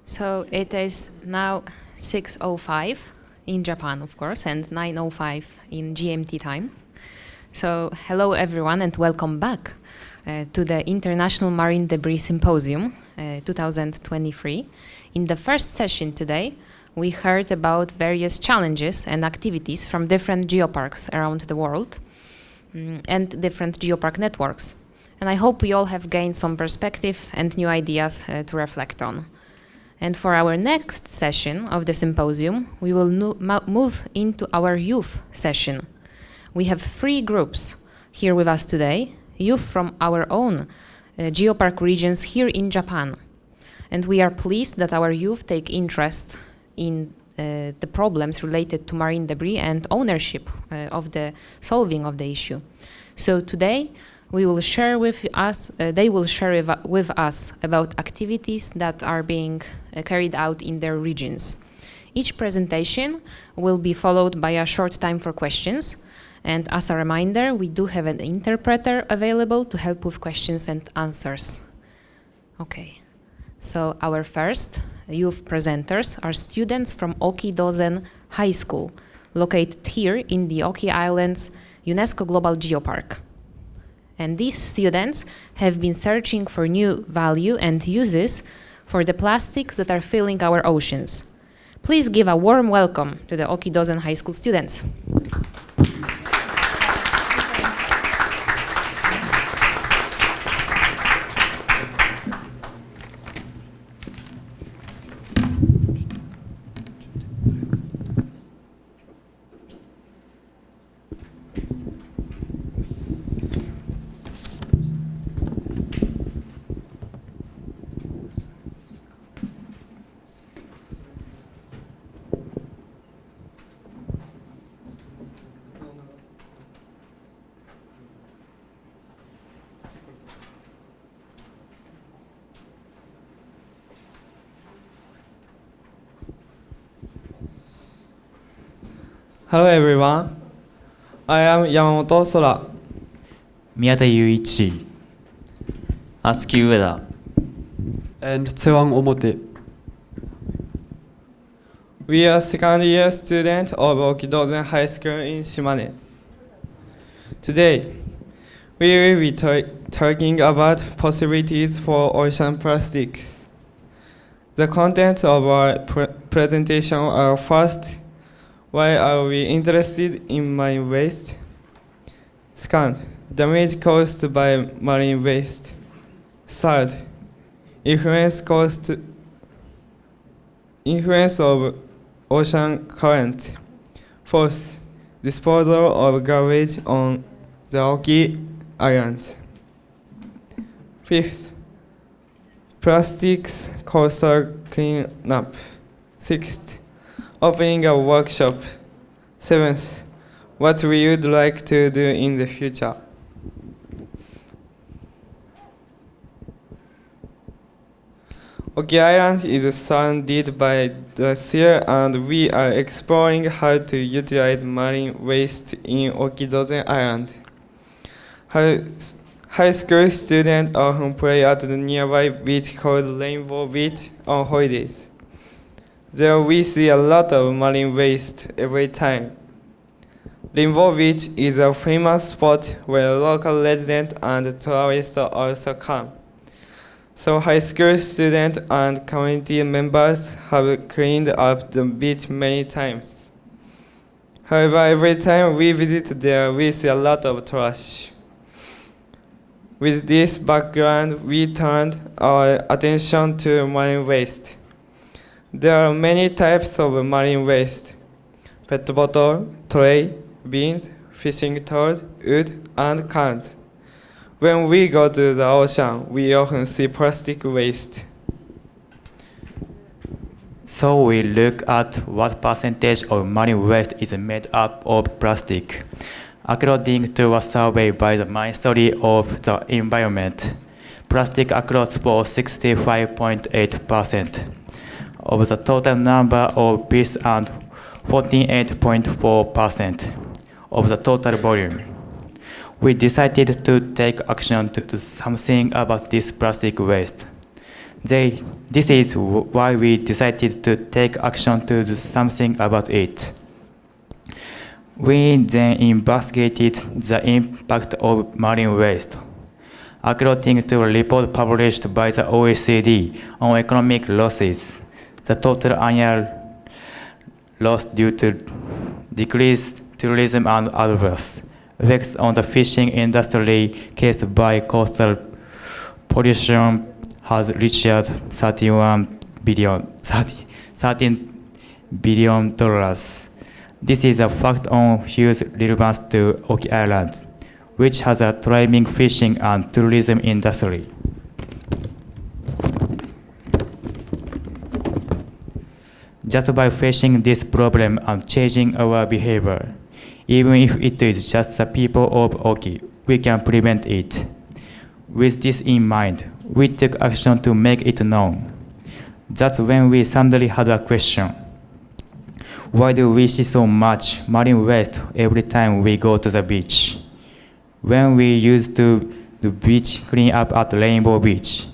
So it is now 6:05 in Japan, of course, and 9:05 in GMT time. So hello everyone and welcome back to the International Marine Debris Symposium 2023. In the first session today, we heard about various challenges and activities from different geoparks around the world and different geopark networks. And I hope we all have gained some perspective and new ideas to reflect on. And for our next session of the symposium, we will move into our youth session. We have 3 groups here with us today, youth from our own geopark regions here in Japan. And we are pleased that our youth take interest in the problems related to marine debris and ownership of the solving of the issue. So today, we will share with us, they will share with us about activities that are being carried out in their regions. Each presentation will be followed by a short time for questions. And as a reminder, we do have an interpreter available to help with questions and answers. Okay, so our first youth presenters are students from Okidozen High School, located here in the Oki Islands UNESCO Global Geopark. And these students have been searching for new value and uses for the plastics that are filling our oceans. Please give a warm welcome to the Okidozen High School students. Hello everyone, I am Yamamoto Sora. 宮田雄一、厚木上田、 and Tsewang Omote. We are second year student of Okidozen High School in Shimane. Today, we will be talking about possibilities for ocean plastics. The contents of our presentation are: first, why are we interested in marine waste? Second, damage caused by marine waste. Third, influence of ocean current. Fourth, disposal of garbage on the Oki Islands. Fifth, plastics coastal cleanup. Sixth, opening a workshop. Seventh, what we would like to do in the future. Oki Island is surrounded by the sea, and we are exploring how to utilize marine waste in Okidozen Island. High school students often play at the nearby beach called Rainbow Beach on holidays. There we see a lot of marine waste every time. Rainbow Beach is a famous spot where local residents and tourists also come. So high school students and community members have cleaned up the beach many times. However, every time we visit there, we see a lot of trash. With this background, we turned our attention to marine waste. There are many types of marine waste: pet bottle, tray, beans, fishing toys, wood, and cans. When we go to the ocean, we often see plastic waste. So we look at what percentage of marine waste is made up of plastic. According to a survey by the Ministry of the Environment, plastic accounts for 65.8% of the total number of pieces and 48.4% of the total volume. We decided to take action to do something about this plastic waste. This is why we decided to take action to do something about it. We then investigated the impact of marine waste. According to a report published by the OECD on economic losses, the total annual loss due to decreased tourism and adverse effects on the fishing industry caused by coastal pollution has reached $13 billion. This is a fact of huge relevance to Oki Island, which has a thriving fishing and tourism industry. Just by facing this problem and changing our behavior, even if it is just the people of Oki, we can prevent it. With this in mind, we took action to make it known. That's when we suddenly had a question. Why do we see so much marine waste every time we go to the beach? When we used to do beach cleanup at Rainbow Beach,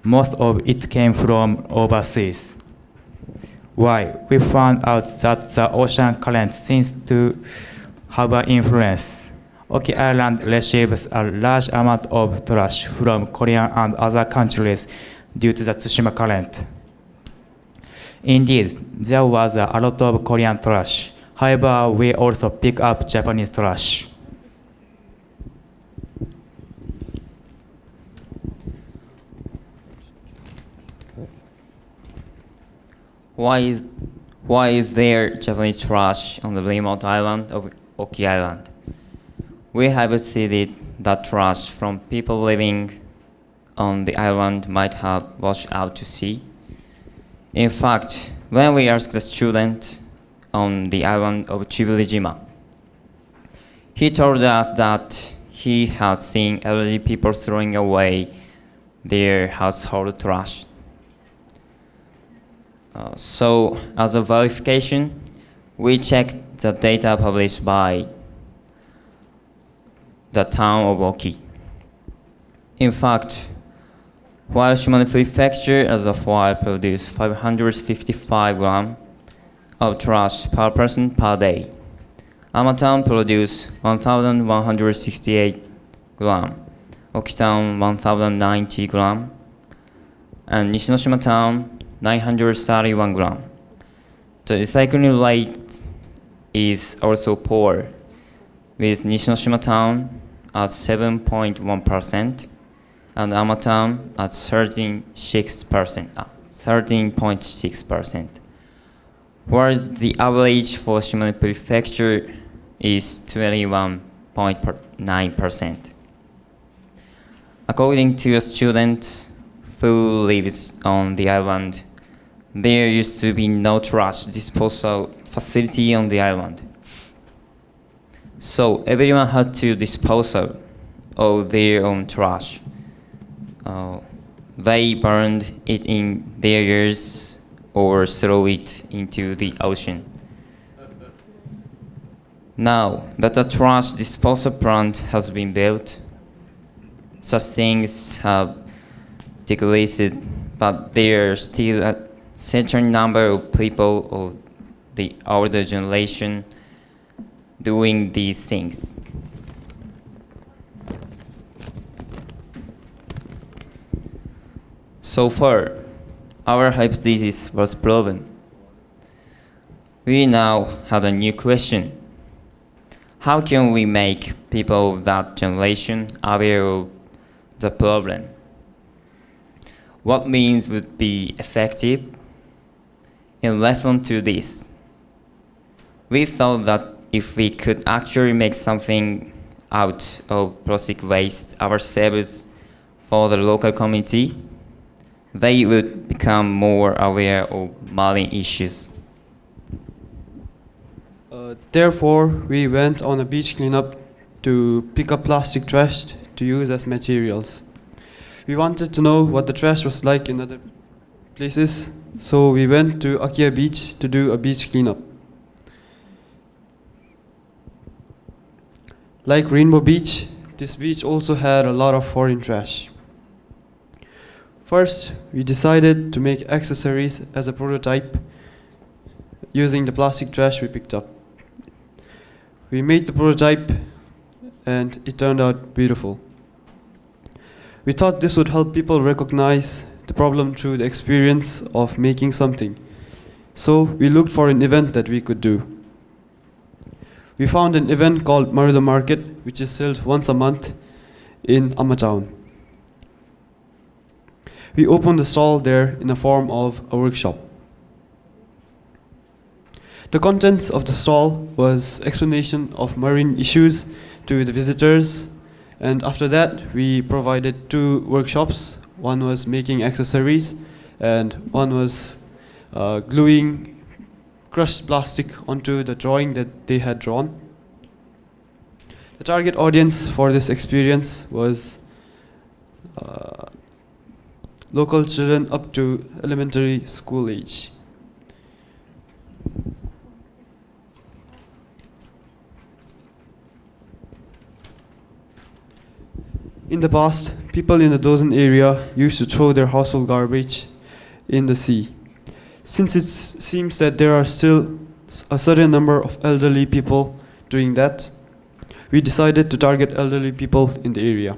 most of it came from overseas. Why? We found out that the ocean current seems to have an influence. Oki Island receives a large amount of trash from Korea and other countries due to the Tsushima current. Indeed, there was a lot of Korean trash. However, we also pick up Japanese trash. Why is there Japanese trash on the remote island of Oki Island? We have studied that trash from people living on the island might have washed out to sea. In fact, when we asked the student on the island of Chiburijima, he told us that he had seen elderly people throwing away their household trash. So, as a verification, we checked the data published by the town of Oki. In fact, while Shimane Prefecture as a whole produced 555 grams of trash per person per day, Amatown produced 1,168 grams, Okitown 1,090 grams, and Nishinoshima Town 931 grams. The recycling rate is also poor, with Nishinoshima Town at 7.1% and Amatown at 13.6%, whereas the average for Shimane Prefecture is 21.9%. According to a student who lives on the island, there used to be no trash disposal facility on the island. So everyone had to dispose of their own trash. They burned it in their yards or throw it into the ocean. Now that a trash disposal plant has been built, such things have decreased, but there are still a certain number of people of the older generation doing these things. So far, our hypothesis was proven. We now had a new question. How can we make people of that generation aware of the problem? What means would be effective? In response to this, we thought that if we could actually make something out of plastic waste ourselves for the local community, they would become more aware of marine issues. Therefore, we went on a beach cleanup to pick up plastic trash to use as materials. We wanted to know what the trash was like in other places, so we went to Akia Beach to do a beach cleanup. Like Rainbow Beach, this beach also had a lot of foreign trash. First, we decided to make accessories as a prototype using the plastic trash we picked up. We made the prototype and it turned out beautiful. We thought this would help people recognize the problem through the experience of making something. So we looked for an event that we could do. We found an event called Maruda Market, which is held once a month in Amatown. We opened a stall there in the form of a workshop. The contents of the stall was explanation of marine issues to the visitors, and after that we provided 2 workshops. One was making accessories and one was gluing crushed plastic onto the drawing that they had drawn. The target audience for this experience was local children up to elementary school age. In the past, people in the Dozen area used to throw their household garbage in the sea. Since it seems that there are still a certain number of elderly people doing that, we decided to target elderly people in the area.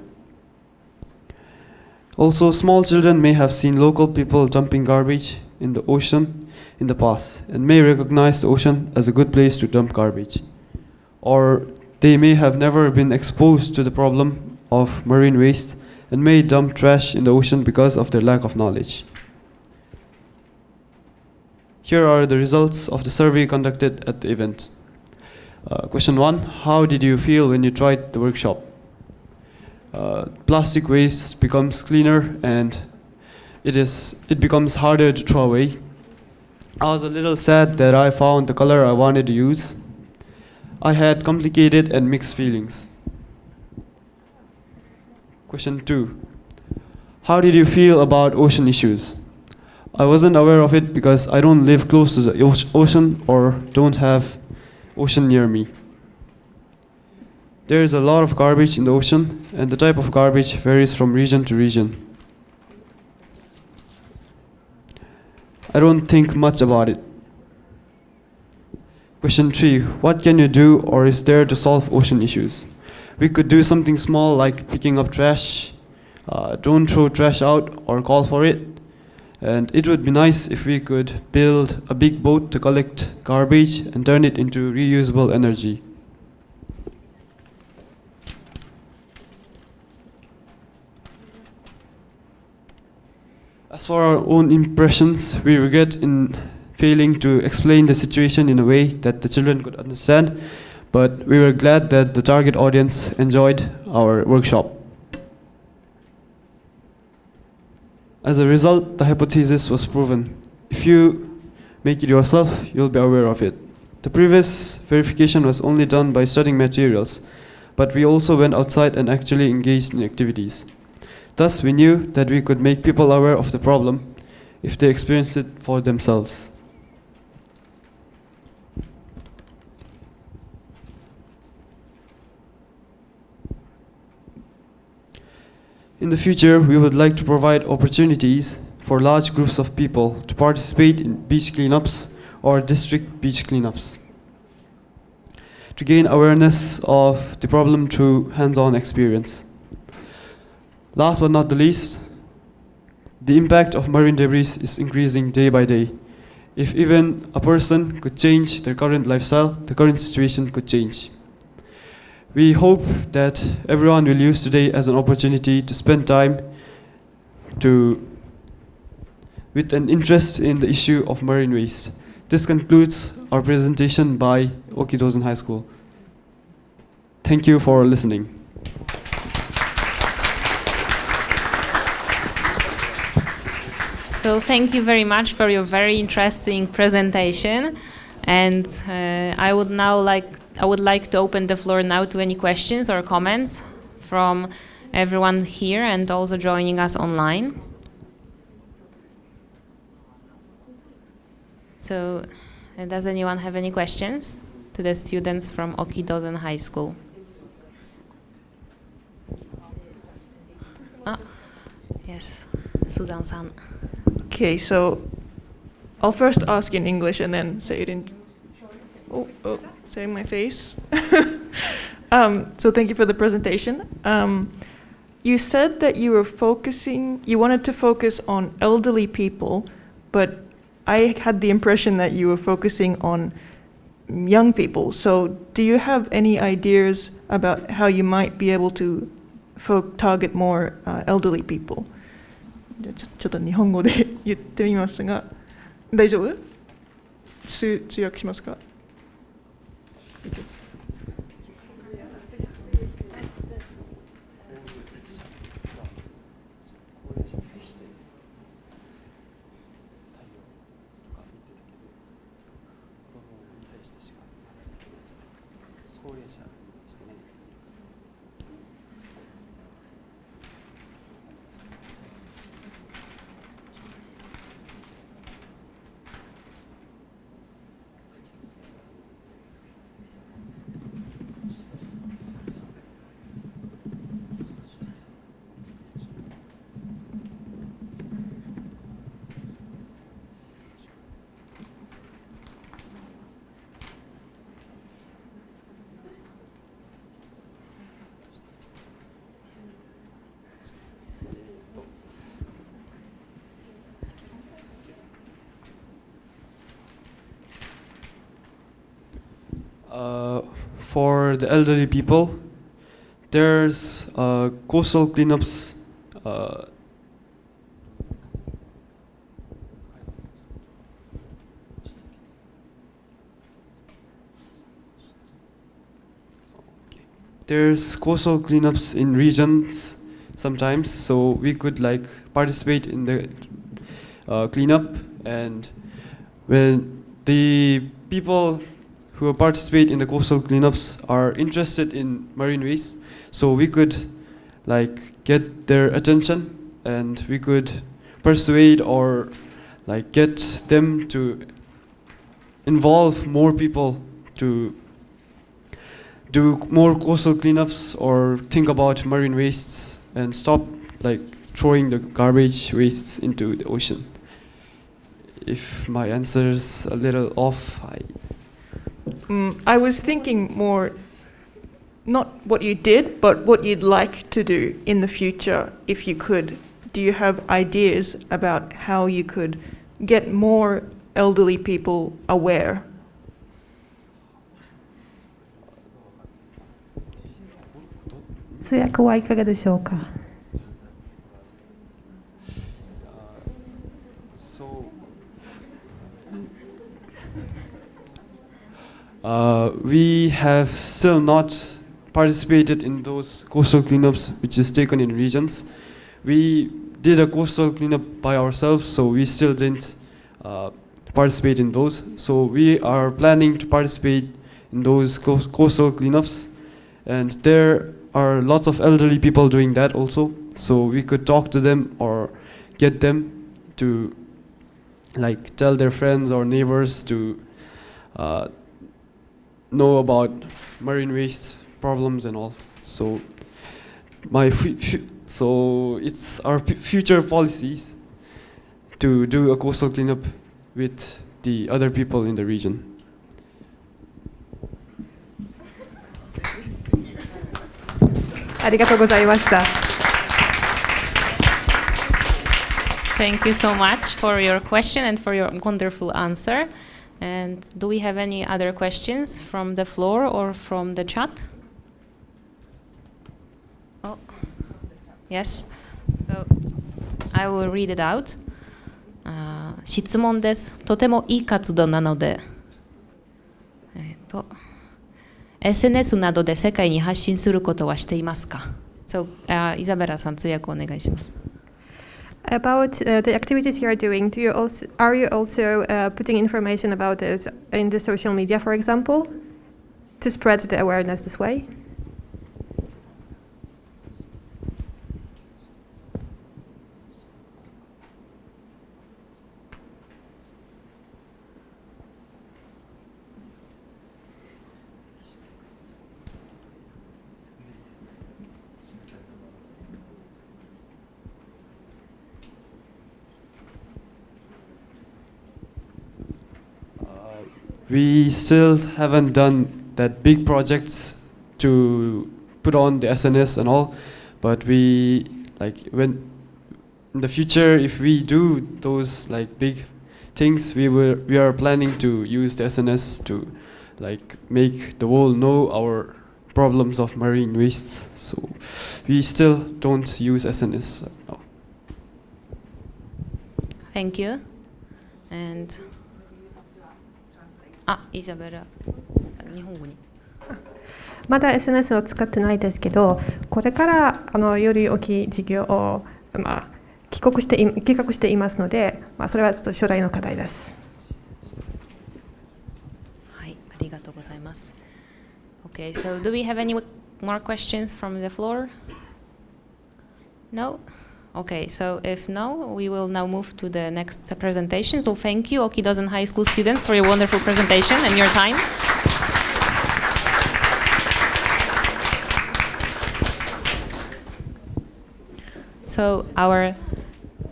Also, small children may have seen local people dumping garbage in the ocean in the past and may recognize the ocean as a good place to dump garbage. Or they may have never been exposed to the problem of marine waste and may dump trash in the ocean because of their lack of knowledge. Here are the results of the survey conducted at the event. Question 1, how did you feel when you tried the workshop? Plastic waste becomes cleaner and it becomes harder to throw away. I was a little sad that I found the color I wanted to use. I had complicated and mixed feelings. Question 2, how did you feel about ocean issues? I wasn't aware of it because I don't live close to the ocean or don't have ocean near me. There is a lot of garbage in the ocean, and the type of garbage varies from region to region. I don't think much about it. Question 3, what can you do or is there to solve ocean issues? We could do something small like picking up trash, don't throw trash out or call for it. And it would be nice if we could build a big boat to collect garbage and turn it into reusable energy. As for our own impressions, we regret in failing to explain the situation in a way that the children could understand, but we were glad that the target audience enjoyed our workshop. As a result, the hypothesis was proven. If you make it yourself, you'll be aware of it. The previous verification was only done by studying materials, but we also went outside and actually engaged in activities. Thus, we knew that we could make people aware of the problem if they experienced it for themselves. In the future, we would like to provide opportunities for large groups of people to participate in beach cleanups or district beach cleanups, to gain awareness of the problem through hands-on experience. Last but not the least, the impact of marine debris is increasing day by day. If even a person could change their current lifestyle, the current situation could change. We hope that everyone will use today as an opportunity to spend time with an interest in the issue of marine waste. This concludes our presentation by Oki Dozen High School. Thank you for listening. So thank you very much for your very interesting presentation, and I would like to open the floor now to any questions or comments from everyone here and also joining us online. So, does anyone have any questions to the students from Oki Dozen High School? Yes. Suzanne-san. Okay, so I'll first ask in English and then say it in. Say my face. So thank you for the presentation. You said that you wanted to focus on elderly people, but I had the impression that you were focusing on young people. So do you have any ideas about how you might be able to target more elderly people? ちょっと日本語で言ってみますが、大丈夫？通訳しますか？For the elderly people, there's coastal cleanups. There's coastal cleanups in regions sometimes, so we could like participate in the cleanup, and when the people who participate in the coastal cleanups are interested in marine waste, so we could like get their attention, and we could persuade or like get them to involve more people to do more coastal cleanups or think about marine wastes and stop like throwing the garbage wastes into the ocean. If my answer is a little off, I was thinking more, not what you did, but what you'd like to do in the future if you could. Do you have ideas about how you could get more elderly people aware? We have still not participated in those coastal cleanups which is taken in regions. We did a coastal cleanup by ourselves, so we still didn't participate in those. So we are planning to participate in those coastal cleanups, and there are lots of elderly people doing that also. So we could talk to them or get them to like tell their friends or neighbors to know about marine waste problems and all. So so it's our future policies to do a coastal cleanup with the other people in the region. Thank you so much for your question and for your wonderful answer. And do we have any other questions from the floor or from the chat? Oh, yes. So I will read it out. 質問です。とてもいい活動なので、SNS などで世界に発信することはしていますか? So, イザベラさん、通訳お願いします。About the activities you are doing, are you also putting information about it in the social media, for example, to spread the awareness this way? we still haven't done that big projects to put on the SNS and all, but we when in the future, if we do those big things, we are planning to use the SNS to make the world know our problems of marine wastes. So we still don't use SNS now. Thank you. And イザベラ、日本語に。まだ SNS を使ってないですけど、これからより大きい事業を、企画していますので、それはちょっと将来の課題です。はい、ありがとうございます。Okay, so do we have any more questions from the floor? No? Okay, so if no, we will now move to the next presentation. So thank you, Okidozen High School students, for your wonderful presentation and your time. So our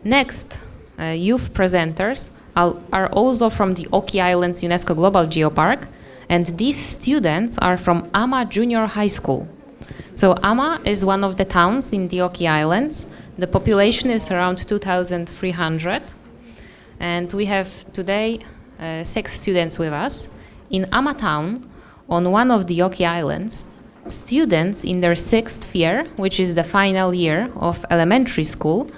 next youth presenters are also from the Oki Islands UNESCO Global Geopark, and these students are from Ama Junior High School. So Ama is one of the towns in the Oki Islands. The population is around 2,300, and we have today 6 students with us. In Ama town, on one of the Oki Islands, students in their 6th year, which is the final year of elementary school,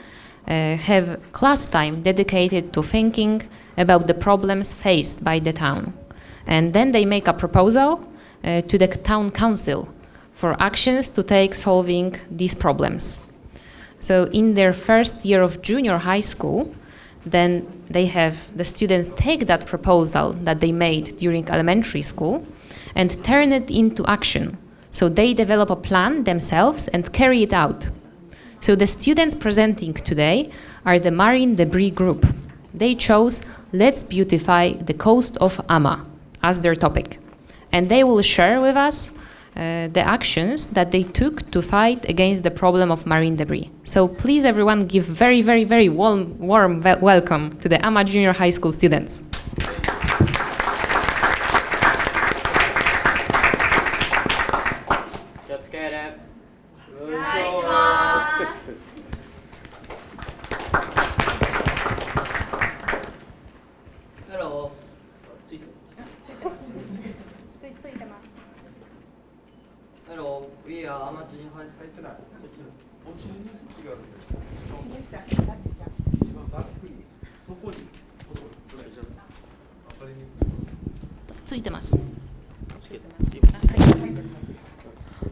have class time dedicated to thinking about the problems faced by the town. And then they make a proposal to the town council for actions to take solving these problems. So in their 1st year of junior high school, then the students take that proposal that they made during elementary school and turn it into action. So they develop a plan themselves and carry it out. So the students presenting today are the Marine Debris Group. They chose Let's Beautify the Coast of Ama as their topic. And they will share with us the actions that they took to fight against the problem of marine debris. So please everyone give very, very, very warm welcome to the Ama Junior High School students. Hello. Hello, we are Ama Junior High School.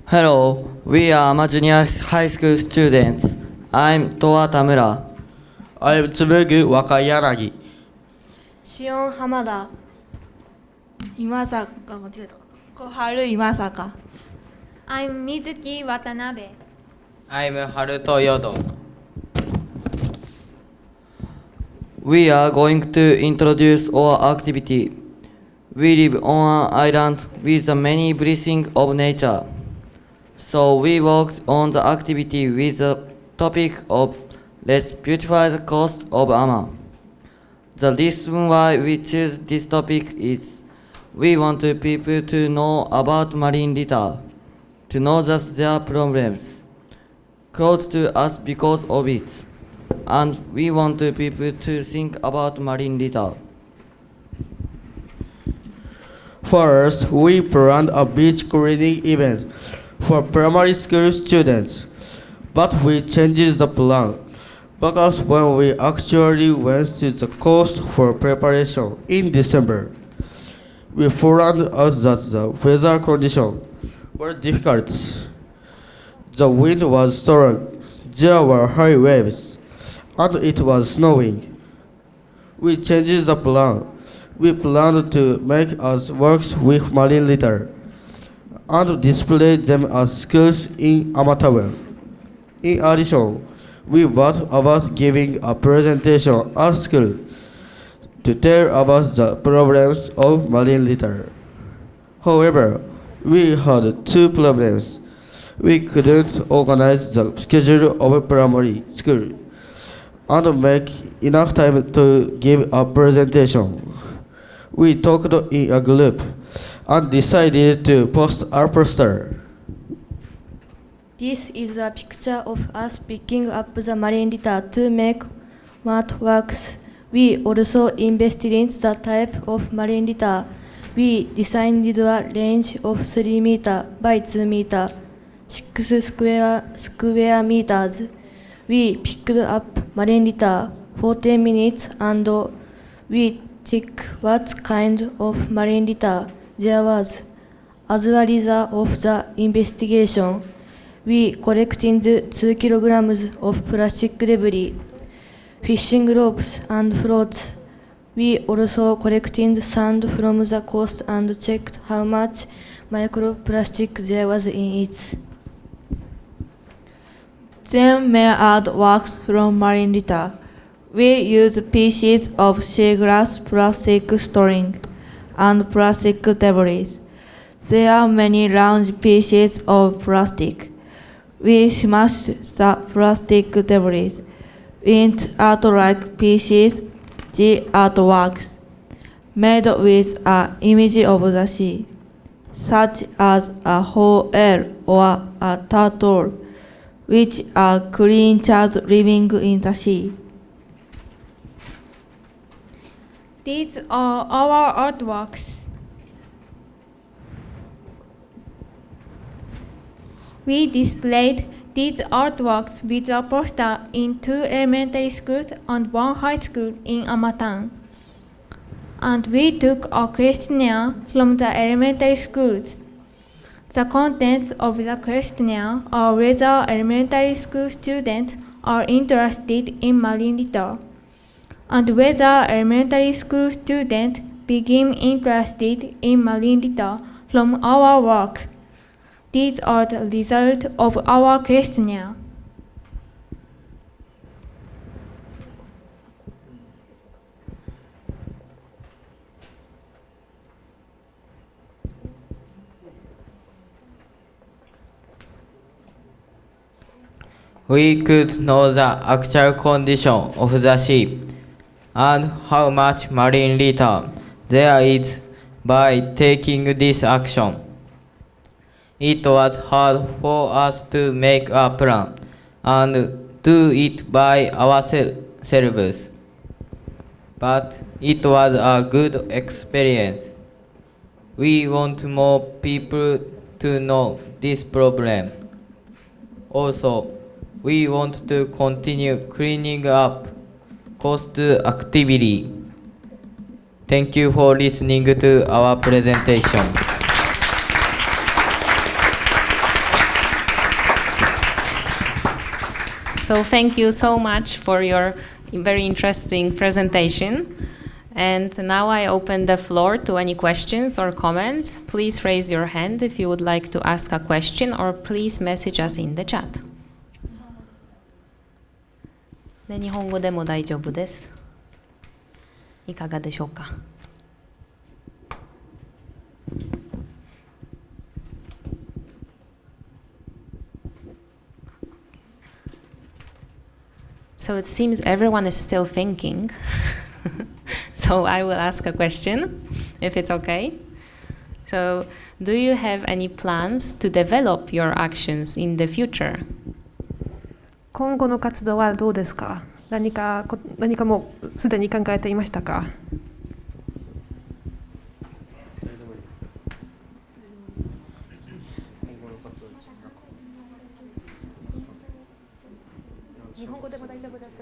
Hello, we are Ama Junior High School students. I'm Toa Tamura. I'm Tsurugu Wakayanagi. Shion Hamada. Imasaka, 間違えた。Koharu Imasaka. I'm Mizuki Watanabe. I'm Haruto Yodo. We are going to introduce our activity. We live on an island with the many blessings of nature. So we worked on the activity with the topic of Let's Beautify the Coast of Ama. The reason why we choose this topic is we want people to know about marine litter, to know that there are problems close to us because of it, and we want people to think about marine litter. First, we planned a beach cleaning event for primary school students, but we changed the plan because when we actually went to the coast for preparation in December, we found out that the weather conditions were difficult. The wind was strong, there were high waves, and it was snowing. We changed the plan. We planned to make us works with marine litter and display them at schools in Amatawa. In addition, we thought about giving a presentation at school to tell about the problems of marine litter. However, we had 2 problems. We couldn't organize the schedule of primary school and make enough time to give a presentation. we talked in a group and decided to post our poster. This is a picture of us picking up the marine litter to make what works. We also investigated the type of marine litter. We designed a range of 3 meter by 2 meter, 6 square meters. We picked up marine litter for 10 minutes and we checked what kind of marine litter there was. As a result of the investigation, we collected 2 kilograms of plastic debris, fishing ropes and floats. We also collected sand from the coast and checked how much microplastic there was in it. Then made artworks from marine litter. We used pieces of seagrass, plastic string, and plastic debris. There are many round pieces of plastic. We smashed the plastic debris into art-like pieces, the artworks, made with an image of the sea, such as a whale or a turtle, which are creatures living in the sea. These are our artworks. We displayed these artworks with a poster in 2 elementary schools and 1 high school in Amatan. And we took a questionnaire from the elementary schools. The contents of the questionnaire are whether elementary school students are interested in marine litter, and whether elementary school students became interested in marine litter from our work. These are the results of our questionnaire. We could know the actual condition of the sea and how much marine litter there is by taking this action. It was hard for us to make a plan and do it by ourselves, but it was a good experience. We want more people to know this problem. Also, we want to continue cleaning up coast activity. Thank you for listening to our presentation. So thank you so much for your very interesting presentation. And now I open the floor to any questions or comments. Please raise your hand if you would like to ask a question, or please message us in the chat. で、日本語でも大丈夫です。いかがでしょうか。So it seems everyone is still thinking. So I will ask a question, if it's okay. So, do you have any plans to develop your actions in the future? 今後の活動はどうですか？何かもうすでに考えていましたか？日本語でも大丈夫です。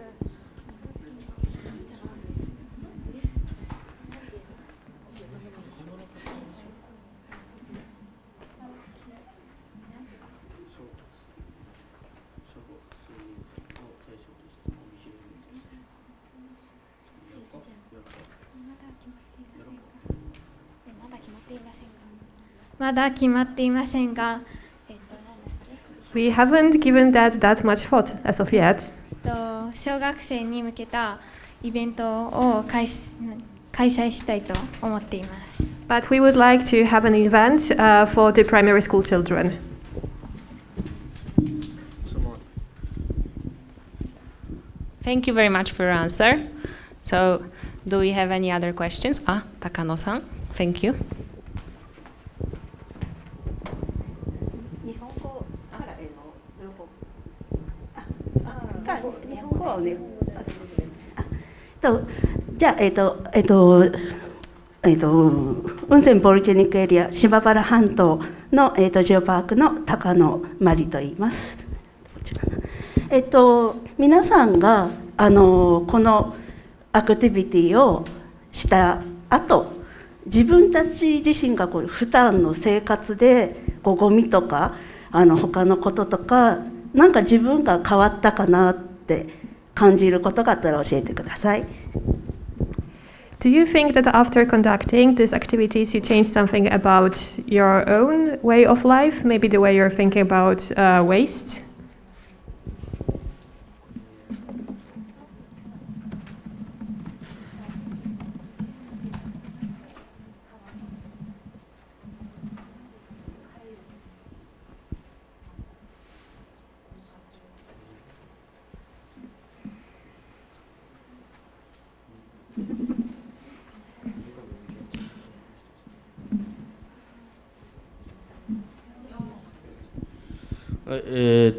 まだ決まっていませんが、We haven't given that much thought as of yet. 小学生に向けたイベントを開催したいと思っています。But we would like to have an event for the primary school children. Thank you very much for your answer. So, Do we have any other questions? Takano-san, thank you. じゃあ、雲仙ボルケニックエリア島原半島の、ジオパークの高野真理と言います。皆さんがこのアクティビティをした後、自分たち自身が普段の生活でゴミとか他のこととかなんか自分が変わったかなって感じることがあったら教えてください。Do you think that after conducting these activities you changed something about your own way of life, maybe the way you're thinking about waste?「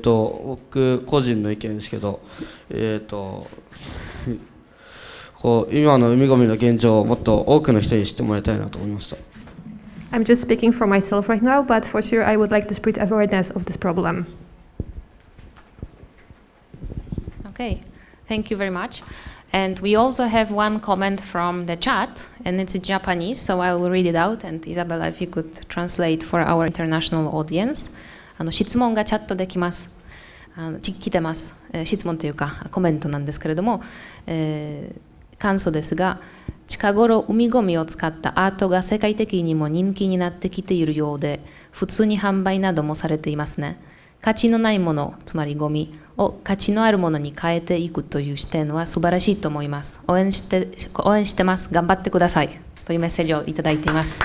僕個人の意見ですけど、今の海ゴミの現状をもっと多くの人に知ってもらいたいなと思いました。I'm just speaking for myself right now, but for sure I would like to spread awareness of this problem. Okay, thank you very much. And we also have one comment from the chat, and it's in Japanese, so I will read it out. And Isabella, if you could translate for our international audience. 質問がチャットできます。来てます。質問というかコメントなんですけれども、感想ですが、近頃海ゴミを使ったアートが世界的にも人気になってきているようで、普通に販売などもされていますね。価値のないもの、つまりゴミを価値のあるものに変えていくという視点は素晴らしいと思います。応援してます。頑張ってください。というメッセージをいただいています。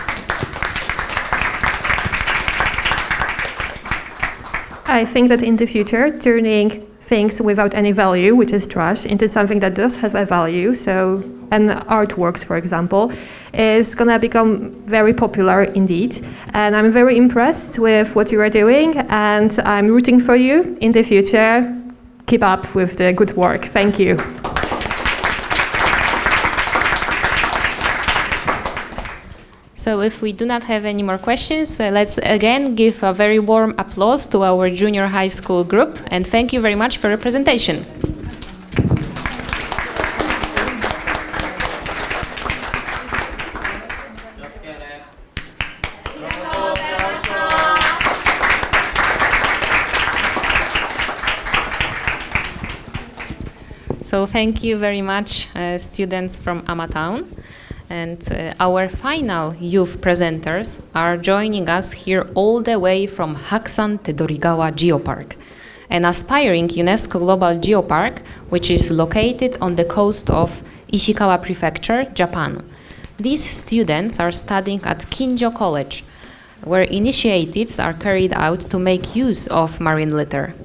I think that in the future, turning things without any value, which is trash, into something that does have a value, so and artworks, for example, is gonna become very popular indeed. And I'm very impressed with what you are doing, and I'm rooting for you in the future. Keep up with the good work. Thank you. So if we do not have any more questions, let's again give a very warm applause to our junior high school group, and thank you very much for your presentation. So thank you very much, students from Amatown. And our final youth presenters are joining us here all the way from Hakusan Tedorigawa Geopark, an aspiring UNESCO Global Geopark which is located on the coast of Ishikawa Prefecture, Japan. These students are studying at Kinjo College, where initiatives are carried out to make use of marine litter.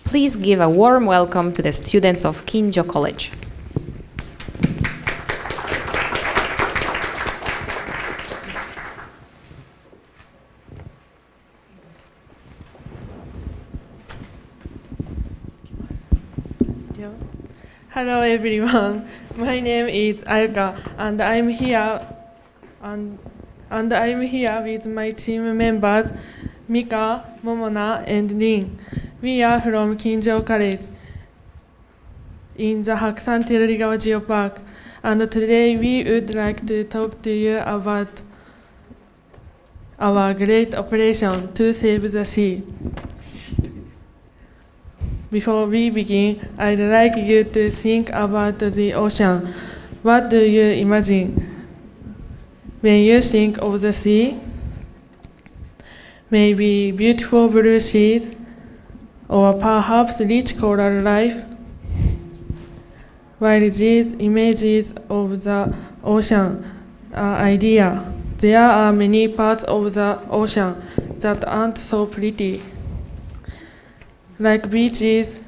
Please give a warm welcome to the students of Kinjo College. Hello everyone, my name is Ayuka and I'm here with my team members Mika, Momona and Rin. We are from Kinjo College in the Hakusan Tedorigawa Geopark, and today we would like to talk to you about our great operation to save the sea. Before we begin, I'd like you to think about the ocean. What do you imagine when you think of the sea? Maybe beautiful blue seas, or perhaps rich coral life. While these images of the ocean are ideal, there are many parts of the ocean that aren't so pretty. Like beaches,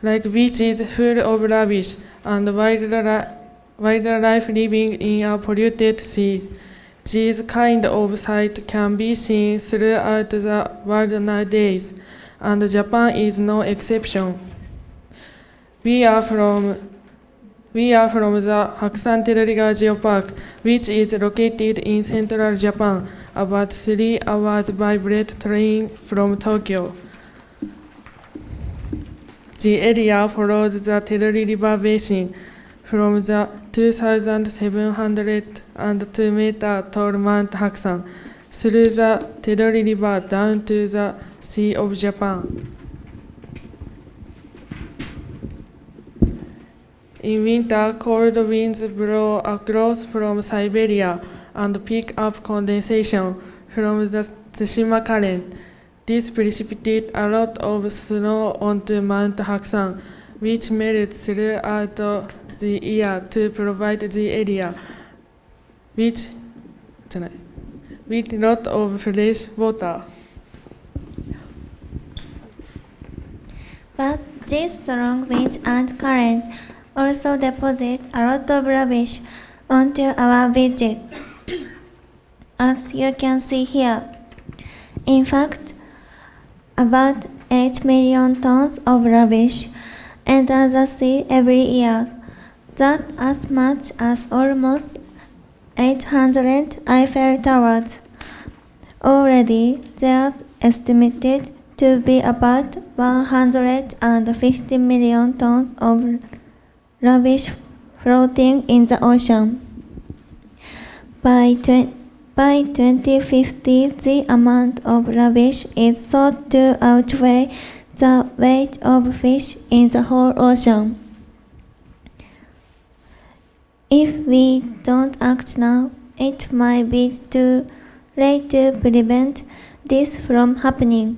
like beaches full of rubbish and wildlife living in a polluted sea. These kind of sights can be seen throughout the world nowadays, and Japan is no exception. We are from the Hakusan-Terurigawa Geopark, which is located in central Japan, about 3 hours by bullet train from Tokyo. The area follows the Teruri River basin from the 2,702-meter tall Mount Hakusan through the Teruri River down to the Sea of Japan. In winter, cold winds blow across from Siberia and pick up condensation from the Tsushima Current. This precipitates a lot of snow onto Mount Hakusan, which melts throughout the year to provide the area with a lot of fresh water. But these strong winds and currents also deposit a lot of rubbish onto our beaches, as you can see here. In fact, about 8 million tons of rubbish enter the sea every year. That's as much as almost 800 Eiffel Towers. Already, there's estimated to be about 150 million tons of rubbish floating in the ocean. By 2050, the amount of rubbish is thought to outweigh the weight of fish in the whole ocean. If we don't act now, it might be too late to prevent this from happening.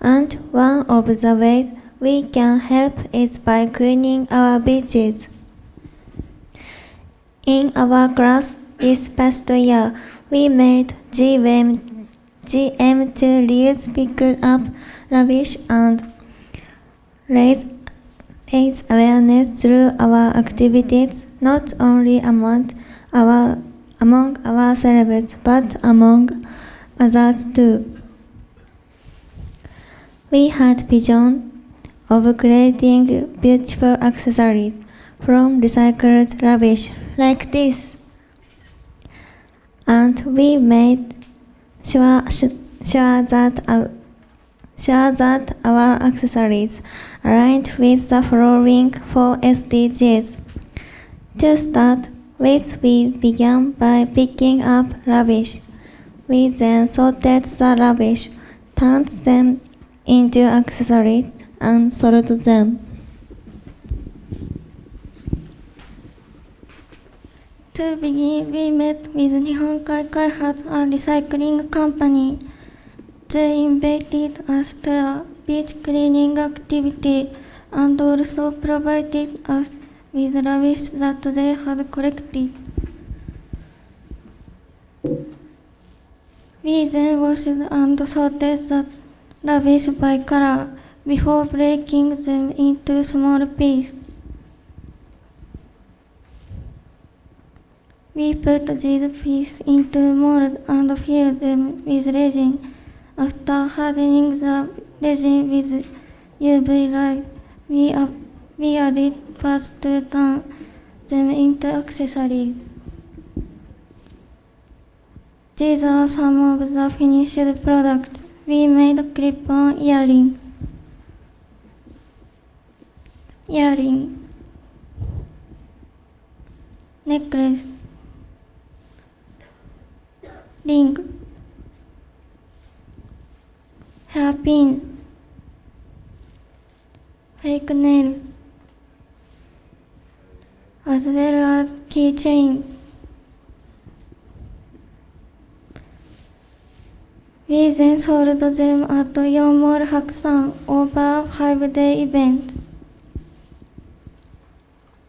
And one of the ways we can help is by cleaning our beaches. In our class this past year, we made GM to reuse picked up rubbish and raise awareness through our activities, not only among ourselves, but among others too. We had vision of creating beautiful accessories from recycled rubbish like this. And we made sure that our accessories aligned with the following 4 SDGs. To start with, we began by picking up rubbish. We then sorted the rubbish, turned them into accessories, and sold them. To begin, we met with Nihon Kaikaihatsu, a recycling company. They invited us to a beach cleaning activity and also provided us with rubbish that they had collected. We then washed and sorted the rubbish by color before breaking them into small pieces. We put these pieces into mold and filled them with resin. After hardening the resin with UV light, we added parts to turn them into accessories. These are some of the finished products. We made a clip-on earring, necklace, ring, hairpin, fake nails, as well as keychain. We then sold them at Yomor Hakusan over a 5-day event.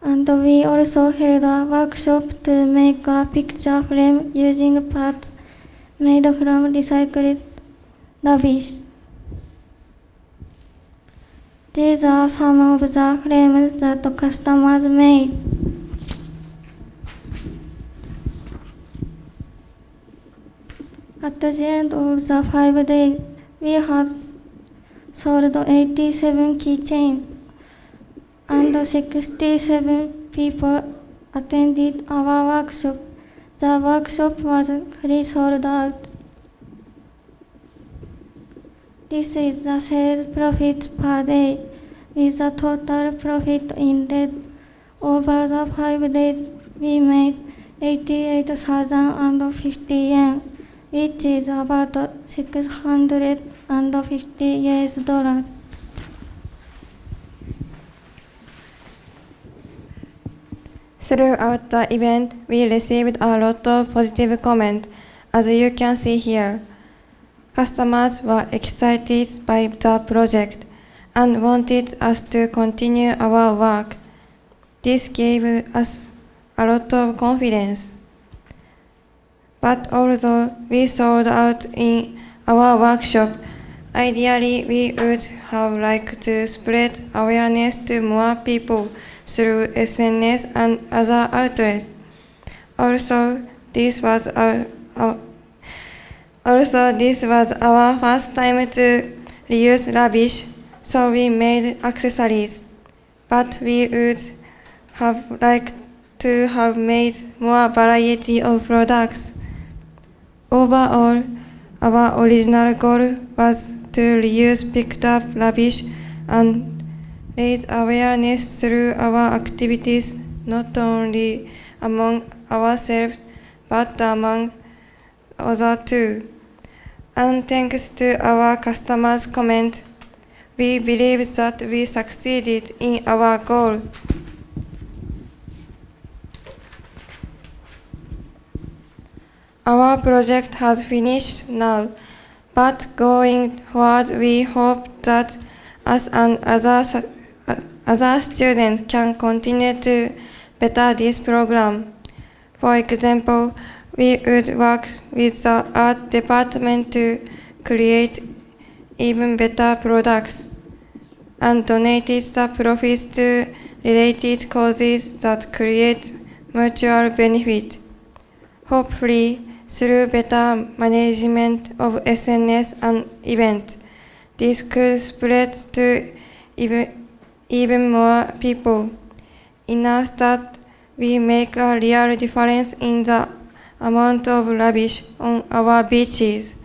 And we also held a workshop to make a picture frame using parts made from recycled rubbish. These are some of the frames that customers made. At the end of the 5 days, we had sold 87 keychains, and 67 people attended our workshop. The workshop was fully sold out. This is the sales profit per day, with the total profit in red. Over the 5 days, we made 88,050 yen, which is about $650. Throughout the event, we received a lot of positive comments, as you can see here. Customers were excited by the project and wanted us to continue our work. This gave us a lot of confidence. But although we sold out in our workshop, ideally we would have liked to spread awareness to more people through SNS and other outlets. Also, this was our first time to reuse rubbish, so we made accessories. But we would have liked to have made more variety of products. Overall, our original goal was to reuse picked up rubbish and raise awareness through our activities, not only among ourselves, but among others too. And thanks to our customers' comment, we believe that we succeeded in our goal. Our project has finished now, but going forward, we hope that us and other students can continue to better this program. For example, we would work with the art department to create even better products and donated the profits to related causes that create mutual benefit. Hopefully, through better management of SNS and events, this could spread to even more people. Enough that we make a real difference in the amount of rubbish on our beaches.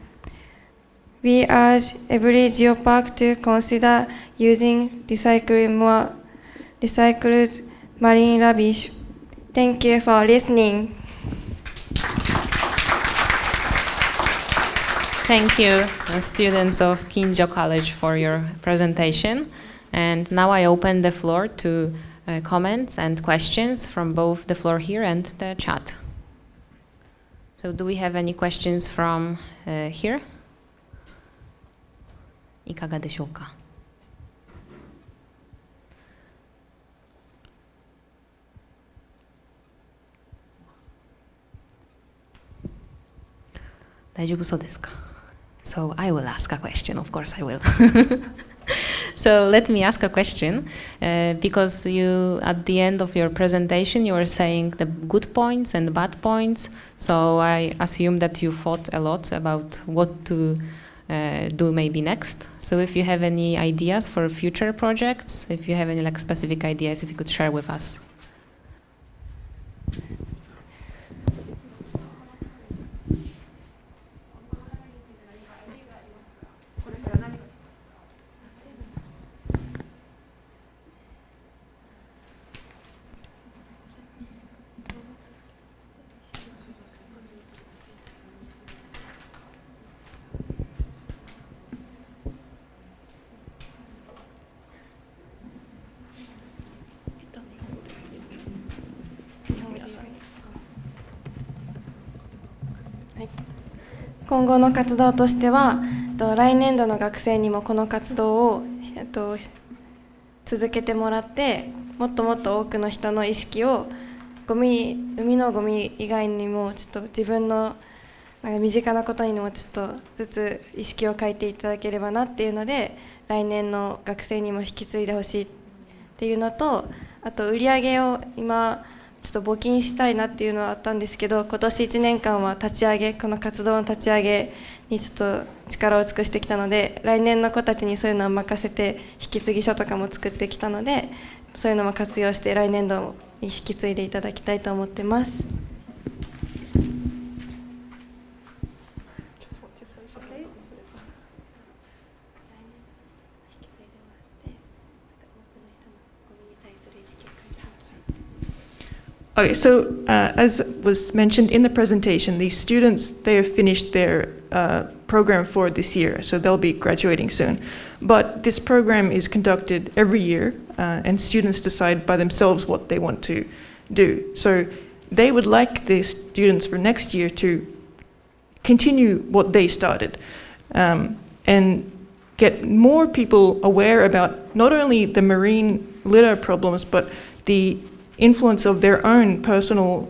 We urge every geopark to consider using recycled marine rubbish. Thank you for listening. Thank you, students of Kinjo College, for your presentation. And now I open the floor to comments and questions from both the floor here and the chat. So do we have any questions from here? いかがでしょうか? So I will ask a question, of course I will. So let me ask a question, because you, at the end of your presentation, you were saying the good points and the bad points. So I assume that you thought a lot about what to do maybe next. So if you have any ideas for future projects, if you have any like specific ideas, if you could share with us.はい、今後の活動としては、来年度の学生にもこの活動を、続けてもらって、もっともっと多くの人の意識を海のゴミ以外にもちょっと自分のなんか身近なことにもちょっとずつ意識を変えていただければなっていうので、来年の学生にも引き継いでほしいっていうのと、あと売り上げを今ちょっと募金したいなっていうのはあったんですけど、今年1年間は立ち上げ、この活動の立ち上げにちょっと力を尽くしてきたので、来年の子たちにそういうのを任せて引き継ぎ書とかも作ってきたので、そういうのも活用して来年度に引き継いでいただきたいと思ってます。Okay, so as was mentioned in the presentation, these students, they have finished their program for this year, so they'll be graduating soon. But this program is conducted every year, and students decide by themselves what they want to do. So they would like the students for next year to continue what they started, and get more people aware about not only the marine litter problems, but the influence of their own personal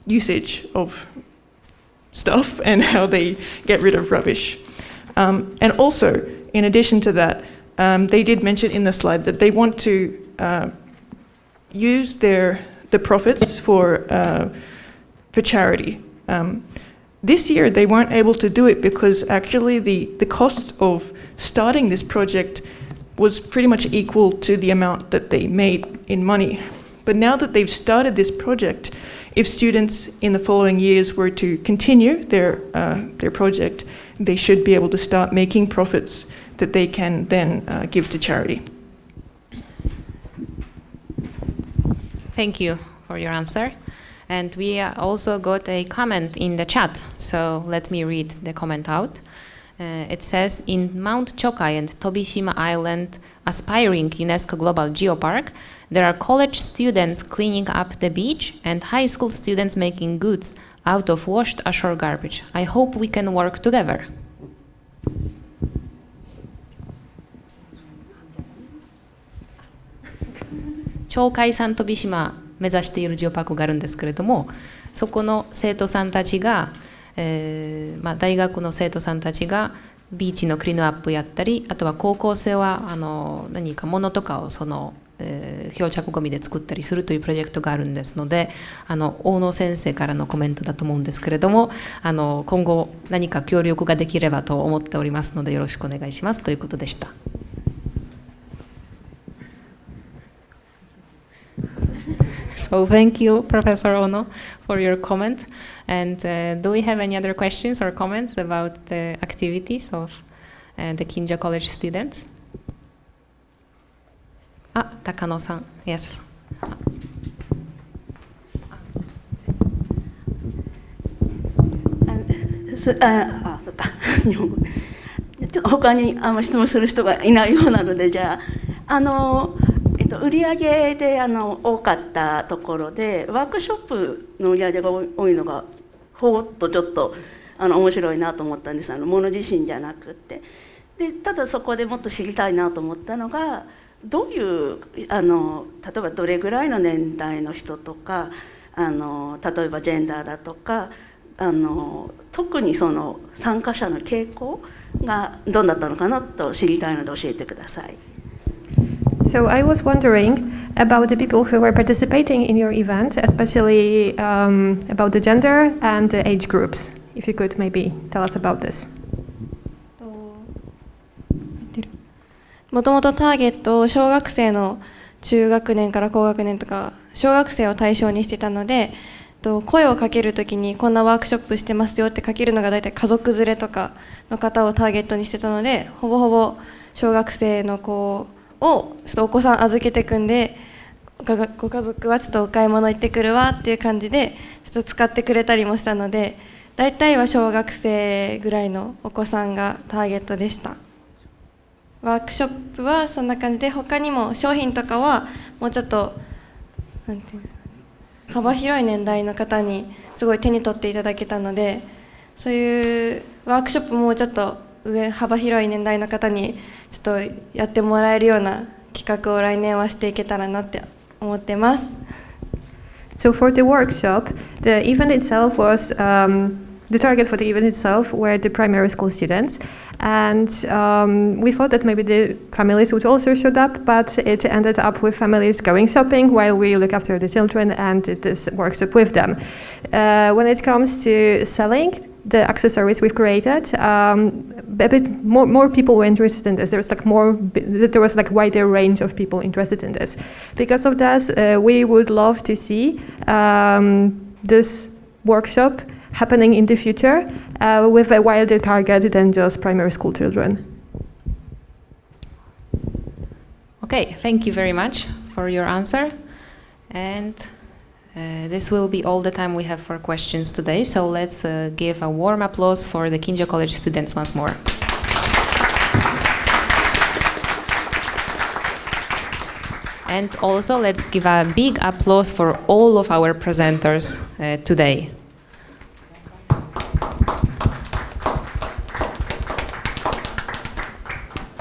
usage of stuff and how they get rid of rubbish. And also, in addition to that, they did mention in the slide that they want to use the profits for charity. This year they weren't able to do it because actually the cost of starting this project was pretty much equal to the amount that they made in money. But now that they've started this project, if students in the following years were to continue their project, they should be able to start making profits that they can then give to charity. Thank you for your answer. And we also got a comment in the chat, so let me read the comment out. It says, in Mount Chokai and Tobishima Island, aspiring UNESCO Global Geopark, there are college students cleaning up the beach and high school students making goods out of washed ashore garbage. I hope we can work together. 鳥海山飛島目指しているジオパークがあるんですけれども、そこの生徒さんたちが、大学の生徒さんたちがビーチのクリーンアップやったり、あとは高校生は何か物とかを漂着ゴミで作ったりするというプロジェクトがあるんですので、大野先生からのコメントだと思うんですけれども、今後何か協力ができればと思っておりますのでよろしくお願いしますということでした。So thank you, Professor Ono, for your comment. And do we have any other questions or comments about the activities of the Kinjo College students? 高野さん、yes. そっか日本語ちょっと他に質問する人がいないようなので、じゃあ売り上げで多かったところでワークショップの売り上げが多いのがほーっとちょっと面白いなと思ったんです。物自身じゃなくて、でただそこでもっと知りたいなと思ったのが、どういう例えばどれぐらいの年代の人とか例えばジェンダーだとか特にその参加者の傾向がどうだったのかなと知りたいので教えてください。So I was wondering about the people who were participating in your event, especially about the gender and the age groups. If you could maybe tell us about this. もともとターゲットを小学生の中学年から高学年とか小学生を対象にしてたので、声をかけるときにこんなワークショップしてますよってかけるのが大体家族連れとかの方をターゲットにしてたので、ほぼほぼ小学生の子をちょっとお子さん預けてくんで、ご家族はちょっとお買い物行ってくるわっていう感じでちょっと使ってくれたりもしたので、大体は小学生ぐらいのお子さんがターゲットでした。ワークショップはそんな感じで、他にも商品とかはもうちょっとなんていう幅広い年代の方にすごい手に取っていただけたので、そういうワークショップもちょっと幅広い年代の方にちょっとやってもらえるような企画を来年はしていけたらなって思ってます。So for the workshop, the event itself was the target for the event itself were the primary school students. And we thought that maybe the families would also show up, but it ended up with families going shopping while we look after the children and did this workshop with them. When it comes to selling the accessories we've created, a bit more people were interested in this. There was like wider range of people interested in this. Because of this, we would love to see this workshop happening in the future with a wider target than just primary school children. Okay, thank you very much for your answer. And this will be all the time we have for questions today. So let's give a warm applause for the Kinjo College students once more. And also let's give a big applause for all of our presenters today.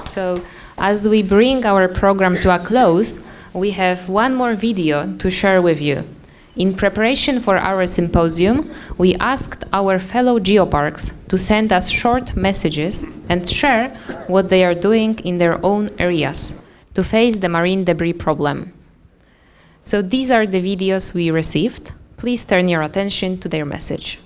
So as we bring our program to a close, we have one more video to share with you. In preparation for our symposium, we asked our fellow Geoparks to send us short messages and share what they are doing in their own areas to face the marine debris problem. So these are the videos we received. Please turn your attention to their message.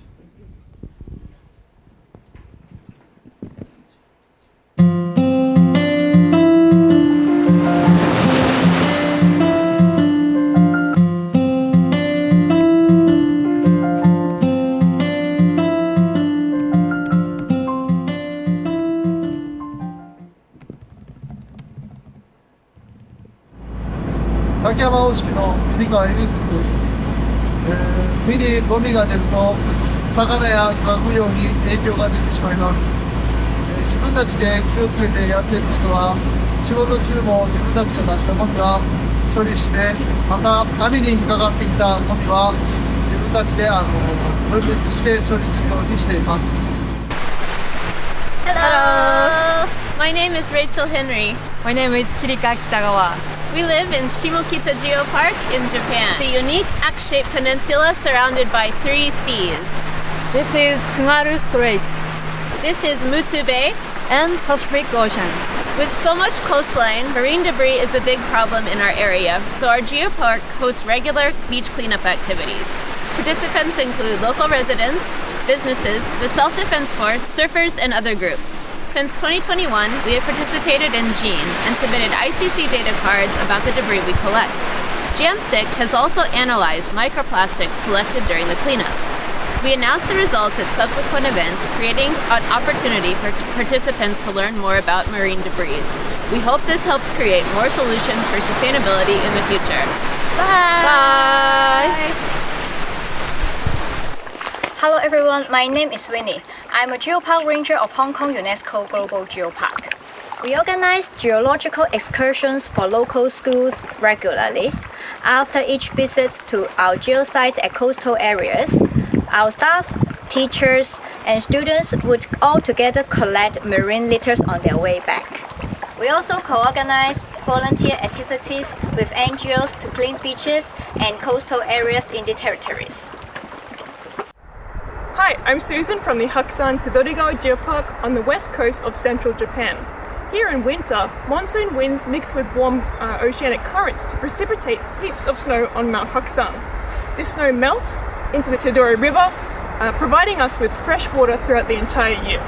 崎山大式の海川輸出です。海にゴミが出ると魚や漁業に影響が出てしまいます。自分たちで気をつけてやっていくことは、仕事中も自分たちが出したゴミは処理して、また網に引っかかってきたゴミは自分たちで分別して処理するようにしています。Hello! My name is Rachel Henry. My name is Kirika Kitagawa. We live in Shimokita Geopark in Japan. It's a unique axe-shaped peninsula surrounded by 3 seas. This is Tsugaru Strait. This is Mutsu Bay and Pacific Ocean. With so much coastline, marine debris is a big problem in our area, so our Geopark hosts regular beach cleanup activities. Participants include local residents, businesses, the self-defense force, surfers, and other groups. Since 2021, we have participated in GENE and submitted ICC data cards about the debris we collect. Jamstick has also analyzed microplastics collected during the cleanups. We announced the results at subsequent events, creating an opportunity for participants to learn more about marine debris. We hope this helps create more solutions for sustainability in the future. Bye! Bye! Hello everyone, my name is Winnie. I'm a Geopark Ranger of Hong Kong UNESCO Global Geopark. We organize geological excursions for local schools regularly. After each visit to our geosites at coastal areas, our staff, teachers, and students would all together collect marine litters on their way back. We also co-organize volunteer activities with NGOs to clean beaches and coastal areas in the territories. Hi, I'm Susan from the Hakusan Todorigawa Geopark on the west coast of central Japan. Here in winter, monsoon winds mix with warm oceanic currents to precipitate heaps of snow on Mount Hakusan. This snow melts into the Todori River, providing us with fresh water throughout the entire year.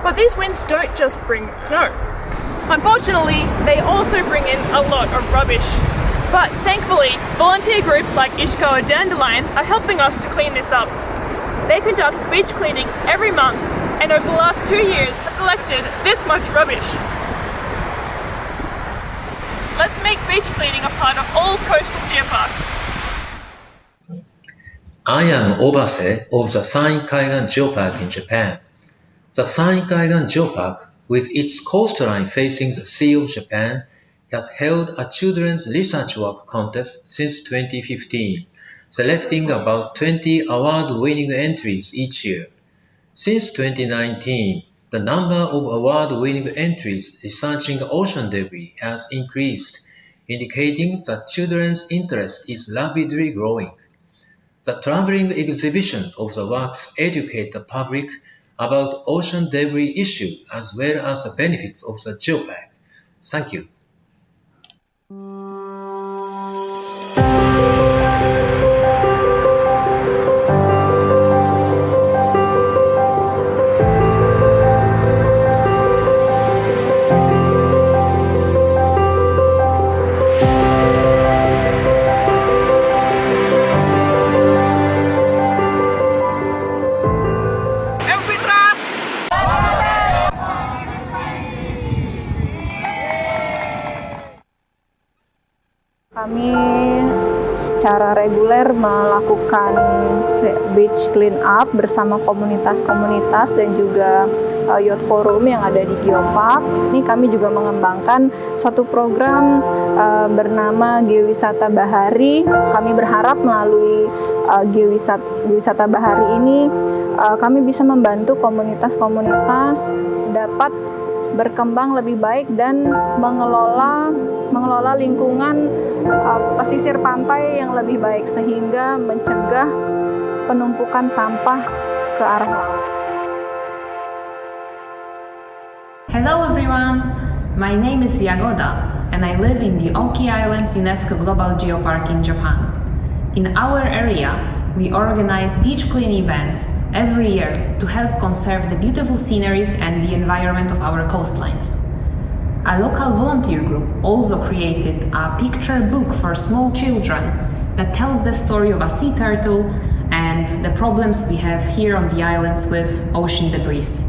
But these winds don't just bring snow. Unfortunately, they also bring in a lot of rubbish. But thankfully, volunteer groups like Ishikawa Dandelion are helping us to clean this up. They conduct beach cleaning every month, and over the last 2 years have collected this much rubbish. Let's make beach cleaning a part of all coastal geoparks. I am Obase of the San Kaigan Geopark in Japan. The San Kaigan Geopark, with its coastline facing the Sea of Japan, has held a children's research work contest since 2015. Selecting about 20 award-winning entries each year. Since 2019, the number of award-winning entries researching ocean debris has increased, indicating that children's interest is rapidly growing. The traveling exhibition of the works educate the public about ocean debris issue as well as the benefits of the Geopark. Thank you. Kami secara reguler melakukan beach clean up bersama komunitas-komunitas dan juga youth forum yang ada di Geopark. Ini kami juga mengembangkan suatu program bernama Geowisata Bahari. Kami berharap melalui Geowisata Bahari ini kami bisa membantu komunitas-komunitas dapat berkembang lebih baik dan mengelola lingkungan pesisir pantai yang lebih baik sehingga mencegah penumpukan sampah ke arah laut. Hello everyone, my name is Yagoda and I live in the Oki Islands UNESCO Global Geopark in Japan. In our area, we organize beach clean events every year to help conserve the beautiful sceneries and the environment of our coastlines. A local volunteer group also created a picture book for small children that tells the story of a sea turtle and the problems we have here on the islands with ocean debris.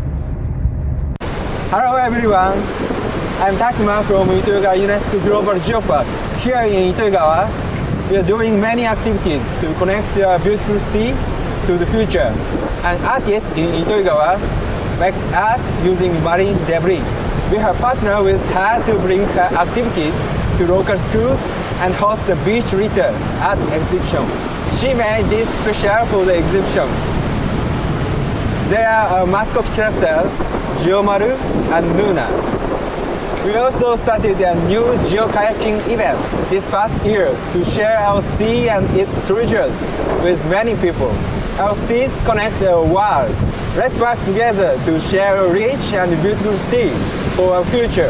Hello everyone, I'm Takuma from Itoigawa UNESCO Global Geopark. Here in Itoigawa, we are doing many activities to connect the beautiful sea to the future. An artist in Itoigawa makes art using marine debris. We have partnered with her to bring her activities to local schools and host the beach litter art exhibition. She made this special for the exhibition. There are a mascot character, Geomaru and Luna. We also started a new geokayaking event this past year to share our sea and its treasures with many people. Our seas connect the world. Let's work together to share a rich and beautiful sea for our future.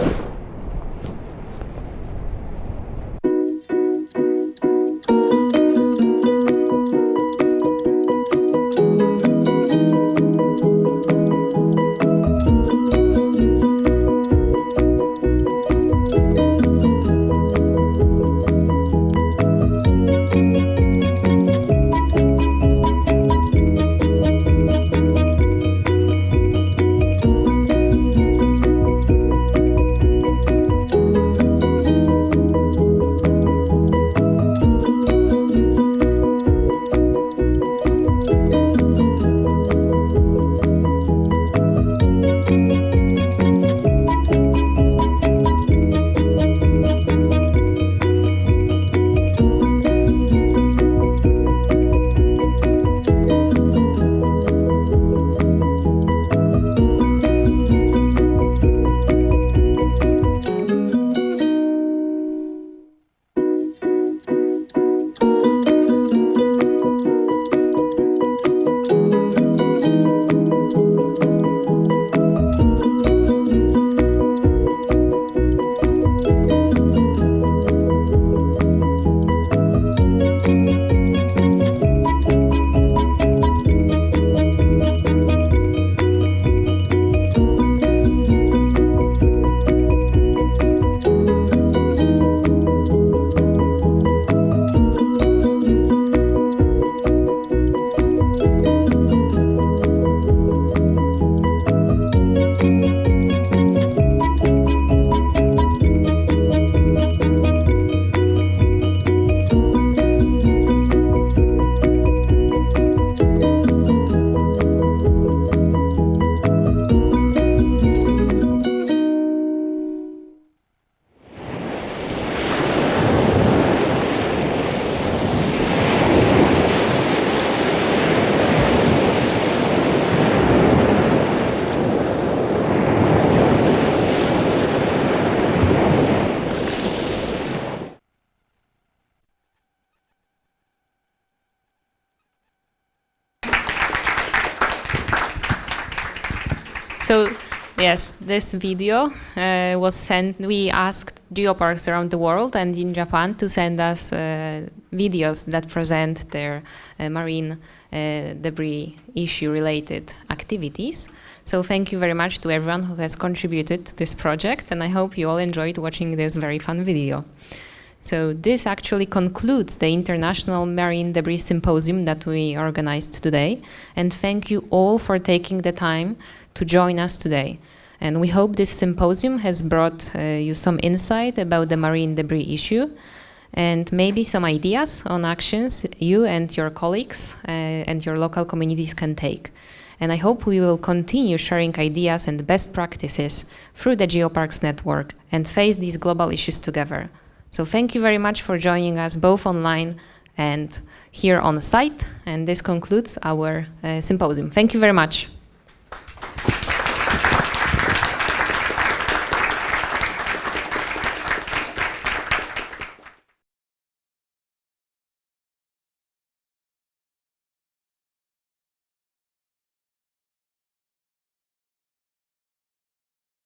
So, yes, this video was sent. We asked geoparks around the world and in Japan to send us videos that present their marine debris issue-related activities. So thank you very much to everyone who has contributed to this project, and I hope you all enjoyed watching this very fun video. So this actually concludes the International Marine Debris Symposium that we organized today, and thank you all for taking the time to join us today. And we hope this symposium has brought you some insight about the marine debris issue, and maybe some ideas on actions you and your colleagues and your local communities can take. And I hope we will continue sharing ideas and best practices through the Geoparks network and face these global issues together. So thank you very much for joining us both online and here on site. And this concludes our symposium. Thank you very much.